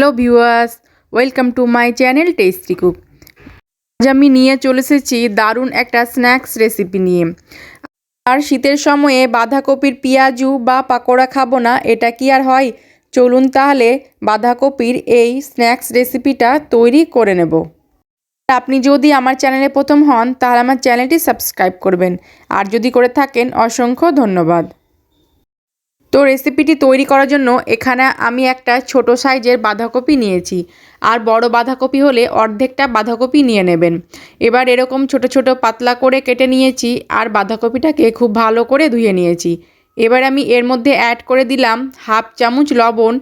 Hello viewers, welcome to my channel tasty cook. আজ আমি নিয়ে চলে এসেছি দারুণ একটা স্ন্যাক্স রেসিপি নিয়ে। আর শীতের সময়ে বাঁধাকপির পেঁয়াজু বা পাকোড়া খাবো না, এটা কি আর হয়? চলুন তাহলে বাঁধাকপির এই স্ন্যাক্স রেসিপিটা তৈরি করে নেব। আপনি যদি আমার চ্যানেলে প্রথম হন তাহলে আমার চ্যানেলটি সাবস্ক্রাইব করবেন, আর যদি করে থাকেন অসংখ্য ধন্যবাদ। তো রেসিপিটি তৈরি করার জন্য এখানে আমি একটা ছোট সাইজের বাঁধাকপি নিয়েছি, আর বড় বাঁধাকপি হলে অর্ধেকটা বাঁধাকপি নিয়ে নেবেন। এবার এরকম ছোট ছোট পাতলা করে কেটে নিয়েছি, আর বাঁধাকপিটাকে খুব ভালো করে ধুয়ে নিয়েছি। এবার আমি এর মধ্যে অ্যাড করে দিলাম হাফ চামচ লবণ।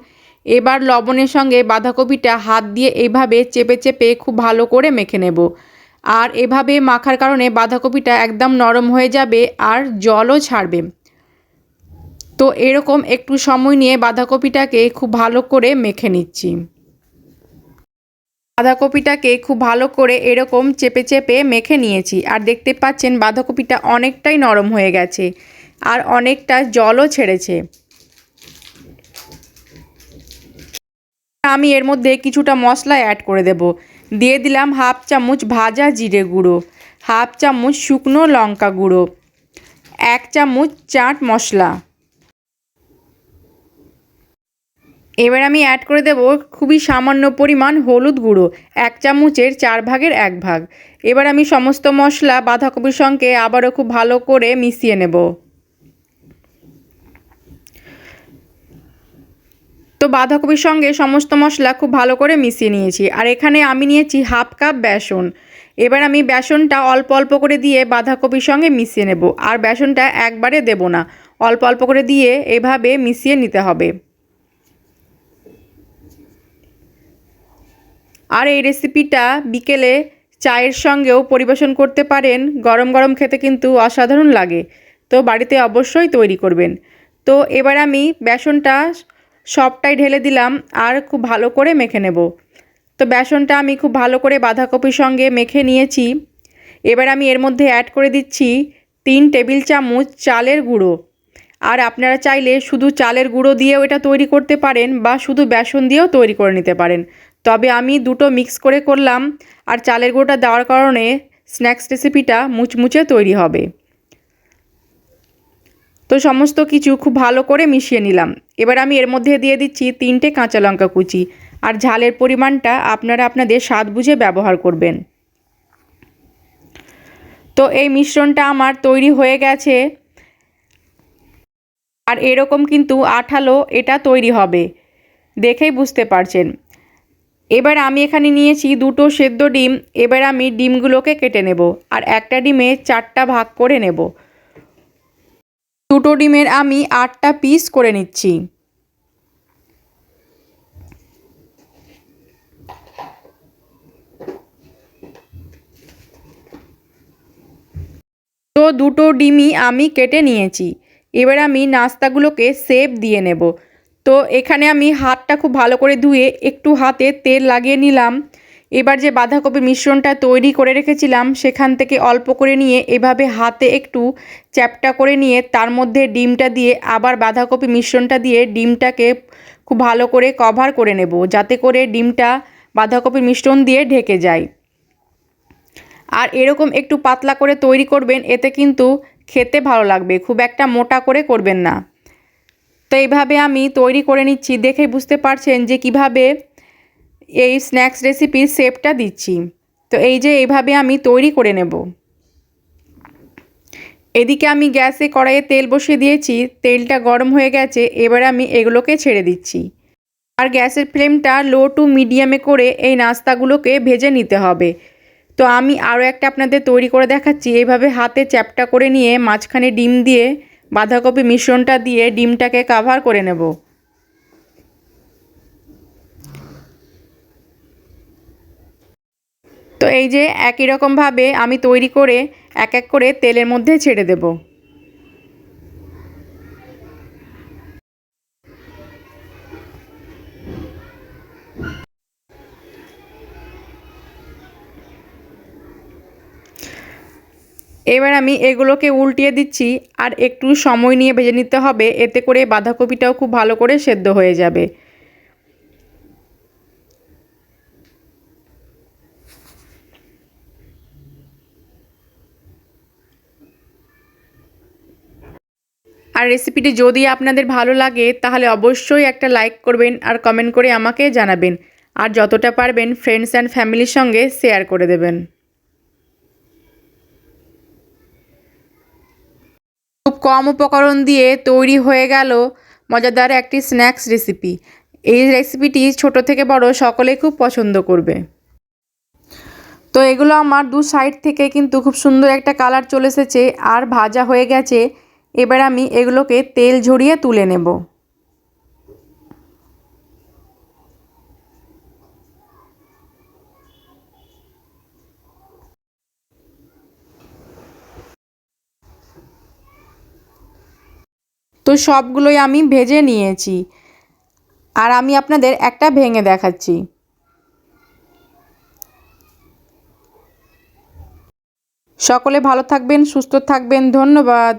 এবার লবণের সঙ্গে বাঁধাকপিটা হাত দিয়ে এইভাবে চেপে চেপে খুব ভালো করে মেখে নেব। আর এভাবে মাখার কারণে বাঁধাকপিটা একদম নরম হয়ে যাবে আর জলও ছাড়বে। তো এরকম একটু সময় নিয়ে বাঁধাকপিটাকে খুব ভালো করে মেখে নিচ্ছি। বাঁধাকপিটাকে খুব ভালো করে এরকম চেপে চেপে মেখে নিয়েছি, আর দেখতে পাচ্ছেন বাঁধাকপিটা অনেকটাই নরম হয়ে গেছে আর অনেকটা জলও ছেড়েছে। আমি এর মধ্যে কিছুটা মশলা অ্যাড করে দেব। দিয়ে দিলাম হাফ চামচ ভাজা জিরে গুঁড়ো, হাফ চামচ শুকনো লঙ্কা গুঁড়ো, 1 চামচ চাট মশলা। এবার আমি অ্যাড করে দেব খুবই সামান্য পরিমাণ হলুদ গুঁড়ো, 1 চামচের 4 ভাগের 1 ভাগ। এবার আমি সমস্ত মশলা বাঁধাকপির সঙ্গে আবারও খুব ভালো করে মিশিয়ে নেব। তো বাঁধাকপির সঙ্গে সমস্ত মশলা খুব ভালো করে মিশিয়ে নিয়েছি, আর এখানে আমি নিয়েছি হাফ কাপ বেসন। এবার আমি বেসনটা অল্প অল্প করে দিয়ে বাঁধাকপির সঙ্গে মিশিয়ে নেব, আর বেসনটা একবারে দেব না, অল্প অল্প করে দিয়ে এভাবে মিশিয়ে নিতে হবে। আর এই রেসিপিটা বিকেলে চায়ের সঙ্গেও পরিবেশন করতে পারেন, গরম গরম খেতে কিন্তু অসাধারণ লাগে। তো বাড়িতে অবশ্যই তৈরি করবেন। তো এবার আমি বেসনটা সবটাই ঢেলে দিলাম আর খুব ভালো করে মেখে নেব। তো বেসনটা আমি খুব ভালো করে বাঁধাকপির সঙ্গে মেখে নিয়েছি। এবার আমি এর মধ্যে অ্যাড করে দিচ্ছি 3 টেবিল চামচ চালের গুঁড়ো। আর আপনারা চাইলে শুধু চালের গুঁড়ো দিয়েও এটা তৈরি করতে পারেন, বা শুধু বেসন দিয়েও তৈরি করে নিতে পারেন। তবে আমি দুটো মিক্স করে করলাম, আর চালের গুঁড়োটা দেওয়ার কারণে স্ন্যাক্স রেসিপিটা মুচমুচে তৈরি হবে। তো সমস্ত কিছু খুব ভালো করে মিশিয়ে নিলাম। এবার আমি এর মধ্যে দিয়ে দিচ্ছি 3টে কাঁচা লঙ্কা কুচি, আর ঝালের পরিমাণটা আপনারা আপনাদের স্বাদ বুঝে ব্যবহার করবেন। তো এই মিশ্রণটা আমার তৈরি হয়ে গেছে, আর এরকম কিন্তু আঠালো এটা তৈরি হবে, দেখেই বুঝতে পারছেন। এবার আমি এখানে নিয়েছি 2টো সেদ্ধ ডিম। এবার আমি ডিমগুলোকে কেটে নেব, আর একটা ডিমে 4টা ভাগ করে নেব। 2টো ডিমের আমি 8টা পিস করে নিচ্ছি। তো 2টো ডিমই আমি কেটে নিয়েছি। এবার আমি নাস্তাগুলোকে শেপ দিয়ে নেব। তো এখানে আমি হাতটা খুব ভালো করে ধুয়ে একটু হাতে তেল লাগিয়ে নিলাম। এবার যে বাঁধাকপির মিশ্রণটা তৈরি করে রেখেছিলাম সেখান থেকে অল্প করে নিয়ে এভাবে হাতে একটু চ্যাপটা করে নিয়ে তার মধ্যে ডিমটা দিয়ে আবার বাঁধাকপি মিশ্রণটা দিয়ে ডিমটাকে খুব ভালো করে কভার করে নেব, যাতে করে ডিমটা বাঁধাকপির মিশ্রণ দিয়ে ঢেকে যায়। আর এরকম একটু পাতলা করে তৈরি করবেন, এতে কিন্তু খেতে ভালো লাগবে, খুব একটা মোটা করে করবেন না। তো এইভাবে আমি তৈরি করে নিচ্ছি, দেখে বুঝতে পারছেন যে কিভাবে এই স্ন্যাক্স রেসিপির শেপটা দিচ্ছি। তো এই যে এইভাবে আমি তৈরি করে নেব। এদিকে আমি গ্যাসে কড়াইয়ে তেল বসিয়ে দিয়েছি, তেলটা গরম হয়ে গেছে। এবার আমি এগুলোকে ছেড়ে দিচ্ছি, আর গ্যাসের ফ্লেমটা লো টু মিডিয়ামে করে এই নাস্তাগুলোকে ভেজে নিতে হবে। তো আমি আরও একটা আপনাদের তৈরি করে দেখাচ্ছি। এইভাবে হাতে চ্যাপটা করে নিয়ে মাঝখানে ডিম দিয়ে বাঁধাকপি মিশ্রণটা দিয়ে ডিমটাকে কভার করে নেব। তো এই যে একই রকমভাবে আমি তৈরি করে এক এক করে তেলের মধ্যে ছেড়ে দেব। এবার আমি এগুলোকে উল্টিয়ে দিচ্ছি, আর একটু সময় নিয়ে ভেজে নিতে হবে, এতে করে বাঁধাকপিটাও খুব ভালো করে সেদ্ধ হয়ে যাবে। আর রেসিপিটি যদি আপনাদের ভালো লাগে তাহলে অবশ্যই একটা লাইক করবেন আর কমেন্ট করে আমাকে জানাবেন। আর যতটা পারবেন ফ্রেন্ডস অ্যান্ড ফ্যামিলির সঙ্গে শেয়ার করে দেবেন। খুব কম উপকরণ দিয়ে তৈরি হয়ে গেল মজাদার একটি স্ন্যাক্স রেসিপি। এই রেসিপিটি ছোট থেকে বড় সকলেই খুব পছন্দ করবে। তো এগুলো আমার দু সাইড থেকে কিন্তু খুব সুন্দর একটা কালার চলে এসেছে আর ভাজা হয়ে গেছে। এবার আমি এগুলোকে তেল ঝরিয়ে তুলে নেব। তো সবগুলোই আমি ভেজে নিয়েছি আর আমি আপনাদের একটা ভেঙে দেখাচ্ছি। সকলে ভালো থাকবেন, সুস্থ থাকবেন। ধন্যবাদ।